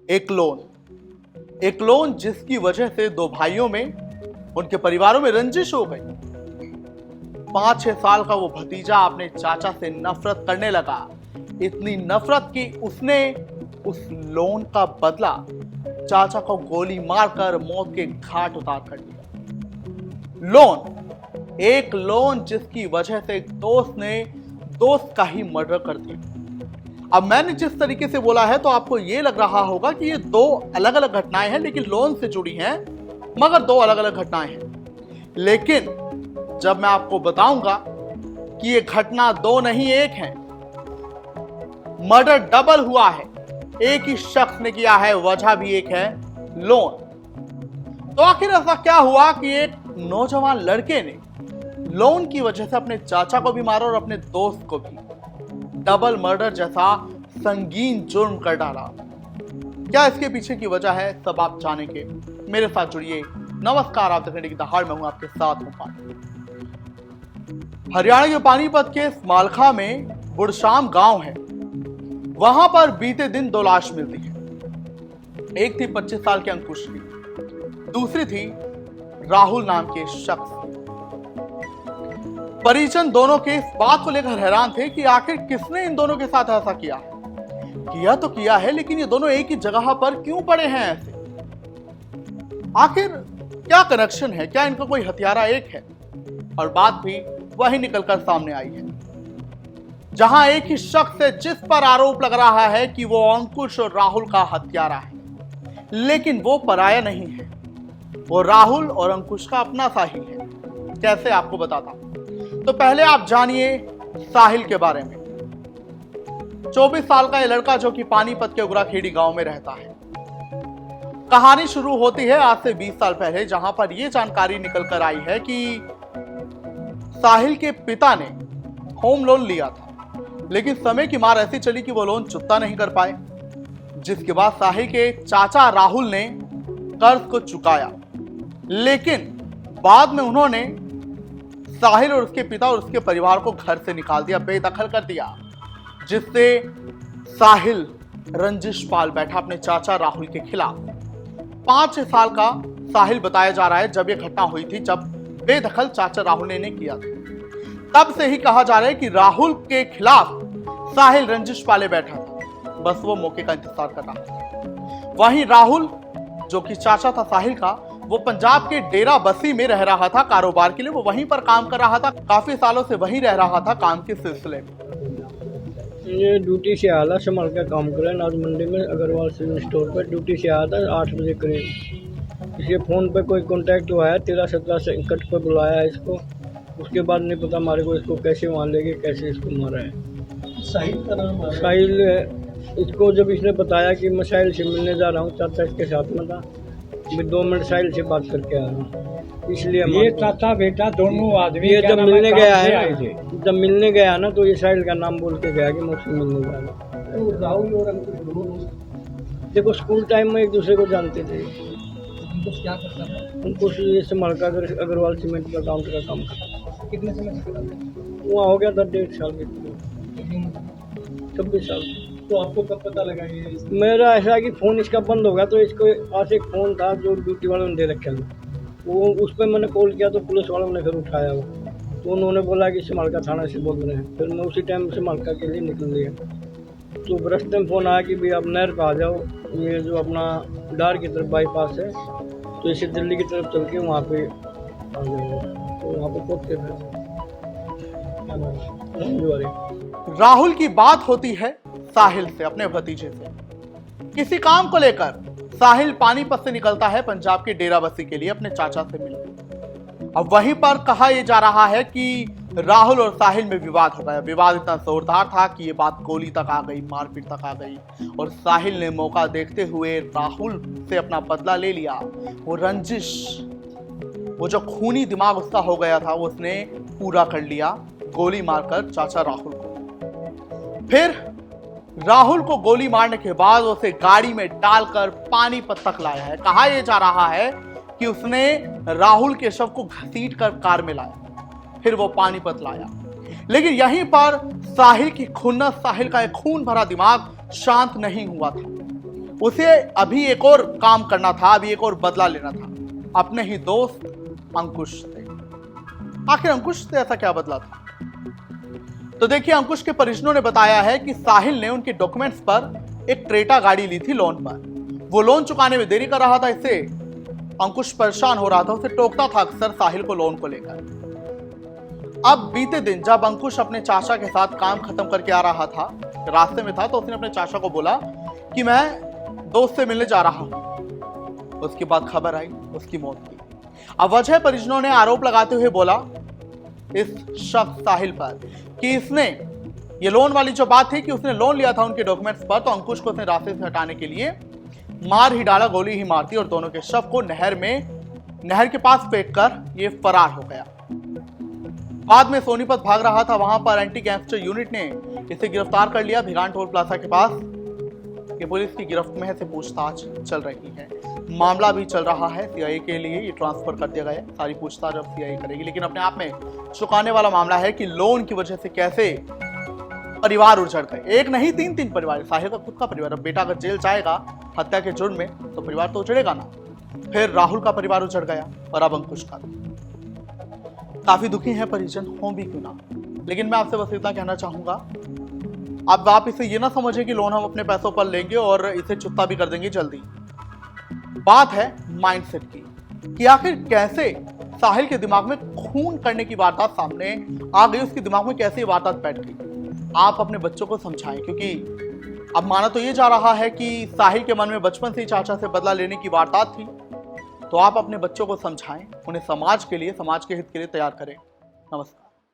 एक लोन जिसकी वजह से दो भाइयों में, उनके परिवारों में रंजिश हो गई। 5-6 साल का वो भतीजा अपने चाचा से नफरत करने लगा, इतनी नफरत कि उसने उस लोन का बदला चाचा को गोली मारकर मौत के घाट उतार कर दिया। एक लोन जिसकी वजह से एक दोस्त ने दोस्त का ही मर्डर कर दिया। अब मैंने जिस तरीके से बोला है तो आपको यह लग रहा होगा कि ये दो अलग अलग घटनाएं हैं, लेकिन लोन से जुड़ी हैं, मगर दो अलग अलग घटनाएं हैं। लेकिन जब मैं आपको बताऊंगा कि ये घटना दो नहीं एक है, मर्डर डबल हुआ है, एक ही शख्स ने किया है, वजह भी एक है, लोन। तो आखिर ऐसा क्या हुआ कि एक नौजवान लड़के ने लोन की वजह से अपने चाचा को भी मारा और अपने दोस्त को भी। डबल मर्डर जैसा संगीन जुर्म कर डाला। क्या इसके पीछे की वजह है, सब आप जानेंगे। मेरे साथ जुड़िए। नमस्कार, आप देख रहे हैं दहाड़, मैं हूं आपके साथ हूं। हरियाणा के पानीपत के मालखा में बुड़शाम गांव है। वहां पर बीते दिन दो लाश मिलती है। एक थी 25 साल के अंकुश की, दूसरी थी राहुल नाम के शख्स। परिजन दोनों के इस बात को लेकर हैरान थे कि आखिर किसने इन दोनों के साथ ऐसा किया है। किया तो किया है, लेकिन ये दोनों एक ही जगह पर क्यों पड़े हैं ऐसे? आखिर क्या कनेक्शन है? क्या इनका कोई हत्यारा एक है? और बात भी वही निकलकर सामने आई है, जहां एक ही शख्स है जिस पर आरोप लग रहा है कि वो अंकुश और राहुल का हत्यारा है, लेकिन वो पराया नहीं है, वो राहुल और अंकुश का अपना साहिल है। कैसे, आपको बताता हूं। तो पहले आप जानिए साहिल के बारे में। 24 साल का यह लड़का जो कि पानीपत के उगराखेड़ी गांव में रहता है। कहानी शुरू होती है आज से 20 साल पहले, जहां पर यह जानकारी निकल कर आई है कि साहिल के पिता ने होम लोन लिया था, लेकिन समय की मार ऐसी चली कि वो लोन चुकता नहीं कर पाए, जिसके बाद साहिल के चाचा राहुल ने कर्ज को चुकाया। लेकिन बाद में उन्होंने साहिल और उसके पिता और उसके परिवार को घर से निकाल दिया, बेदखल कर दिया, जिससे साहिल रंजिश पाल बैठा अपने चाचा राहुल के खिलाफ। 5-6 साल का साहिल बताया जा रहा है जब यह घटना हुई थी, जब बेदखल चाचा राहुल ने किया था। तब से ही कहा जा रहा है कि राहुल के खिलाफ साहिल रंजिश पाले बैठा था, बस वो मौके का इंतजार कर रहा था। वहीं राहुल जो कि चाचा था साहिल का, वो पंजाब के डेरा बसी में रह रहा था कारोबार के लिए। वो वहीं पर काम कर रहा था, काफी सालों से वहीं रह रहा था काम के सिलसिले में। ये ड्यूटी से आया था, संभाल का काम कर रहा है। आज मंडी में अग्रवाल सिविल स्टोर पर ड्यूटी से आया था 8 बजे करीब। इसके फ़ोन पे कोई कांटेक्ट हुआ है, 13-17 संकट पर बुलाया है इसको। उसके बाद नहीं पता हमारे को इसको कैसे वहाँ लेके कैसे इसको मारा है। साहिल का नाम है? साहिल इसको जब इसने बताया कि मैं साहिल से मिलने जा रहा हूँ, चाचा इसके साथ में था, मैं 2 मिनट साहिल से बात करके आ रहा हूँ। इसलिए ये चाचा बेटा दोनों आदमी ये जब मिलने गया है थे। जब मिलने गया ना, तो ये साहिल का नाम बोल के गया कि मैं उससे मिलने जा रहा हूँ। तो राहुल और अंकुश दोनों दोस्त देखो, स्कूल टाइम में एक दूसरे को जानते थे। अंकुश क्या करता था? अंकुश ये संभाल का अग्रवाल सीमेंट का काउंटर का काम करता। कितने समय से करता था? वहाँ हो गया था 1.5 साल के, कितनी उम्र? 26 साल। तो आपको कब पता लगा ये? मेरा ऐसा है कि फ़ोन इसका बंद हो गया, तो इसको पास एक फ़ोन था जो ड्यूटी वालों ने दे रखा था, वो उस पर मैंने कॉल किया तो पुलिस वालों ने फिर उठाया वो। तो उन्होंने बोला कि समालका थाना से बोल रहे हैं। फिर मैं उसी टाइम समालका के लिए निकल लिया। तो रास्ते में फ़ोन आया कि भाई आप नहर पर आ जाओ, ये जो अपना डार की तरफ बाईपास है, तो इसे दिल्ली की तरफ चल के वहाँ पे आ जाओ। तो वहाँ पर पहुँचे थे। राहुल की बात होती है साहिल से, अपने भतीजे से। किसी काम को लेकर साहिल पानीपत से निकलता है पंजाब के डेरा बसी के लिए अपने चाचा से मिलने। अब वहीं पर कहा यह जा रहा है कि राहुल और साहिल में विवाद हो गया। विवाद इतना जोरदार था कि ये बात गोली तक आ गई, मारपीट तक आ गई, और साहिल ने मौका देखते हुए राहुल से अपना बदला ले लिया। वो रंजिश, वो जो खूनी दिमाग उसका हो गया था, वो उसने पूरा कर लिया, गोली मारकर चाचा राहुल को। फिर राहुल को गोली मारने के बाद उसे गाड़ी में डालकर पानीपत तक लाया है। कहा यह जा रहा है कि उसने राहुल के शव को घसीटकर कार में लाया, फिर वो पानीपत लाया। लेकिन यहीं पर साहिल की खुन्नस, साहिल का एक खून भरा दिमाग शांत नहीं हुआ था। उसे अभी एक और काम करना था, अभी एक और बदला लेना था अपने ही दोस्त अंकुश से। आखिर अंकुश से ऐसा क्या बदला था? तो देखिए, अंकुश के परिजनों ने बताया है कि साहिल ने उनके डॉक्यूमेंट्स पर एक क्रेटा गाड़ी ली थी लोन पर। वो लोन चुकाने में देरी कर रहा था, इससे अंकुश परेशान हो रहा था, उसे टोकता था अक्सर साहिल को लोन को लेकर। अब बीते दिन जब अंकुश अपने चाचा के साथ काम खत्म करके आ रहा था, रास्ते में था, तो उसने अपने चाचा को बोला कि मैं दोस्त से मिलने जा रहा हूं। उसके बाद खबर आई उसकी मौत की। अब वजह परिजनों ने आरोप लगाते हुए बोला इस शख्स साहिल पर कि इसने ये लोन वाली जो बात थी कि उसने लोन लिया था उनके डॉक्यूमेंट्स पर, तो अंकुश को उसने रास्ते से हटाने के लिए मार ही डाला, गोली ही मार दी और दोनों के शव को नहर के पास फेंक कर ये फरार हो गया। बाद में सोनीपत भाग रहा था, वहां पर एंटी गैंगस्टर यूनिट ने इसे गिरफ्तार कर लिया। भिगान टोल प्लाजा के पास ये पुलिस की गिरफ्त में से पूछताछ चल रही है। मामला भी चल रहा है, सीआईए के लिए ये ट्रांसफर कर दिया गया है। सारी पूछताछ अब सीआईए करेगी। लेकिन अपने आप में चौंकाने वाला मामला है कि लोन की वजह से कैसे परिवार उजड़ गए। एक नहीं, तीन परिवार। साहिल का खुद का परिवार। अब बेटा अगर जेल जाएगा हत्या के जुर्म में तो परिवार तो उजड़ेगा ना। फिर राहुल का परिवार उजड़ गया और अब अंकुश का। काफी दुखी है परिजन, हो भी क्यों ना। लेकिन मैं आपसे बस इतना कहना चाहूंगा, अब आप इसे ये ना समझे कि लोन हम अपने पैसों पर लेंगे और इसे चुकता भी कर देंगे जल्दी। बात है माइंडसेट की कि आखिर कैसे साहिल के दिमाग में खून करने की वारदात सामने आ गई, उसके दिमाग में कैसे वारदात बैठ गई। आप अपने बच्चों को समझाएं, क्योंकि अब माना तो ये जा रहा है कि साहिल के मन में बचपन से ही चाचा से बदला लेने की वारदात थी। तो आप अपने बच्चों को समझाएं, उन्हें समाज के लिए, समाज के हित के लिए तैयार करें। नमस्कार।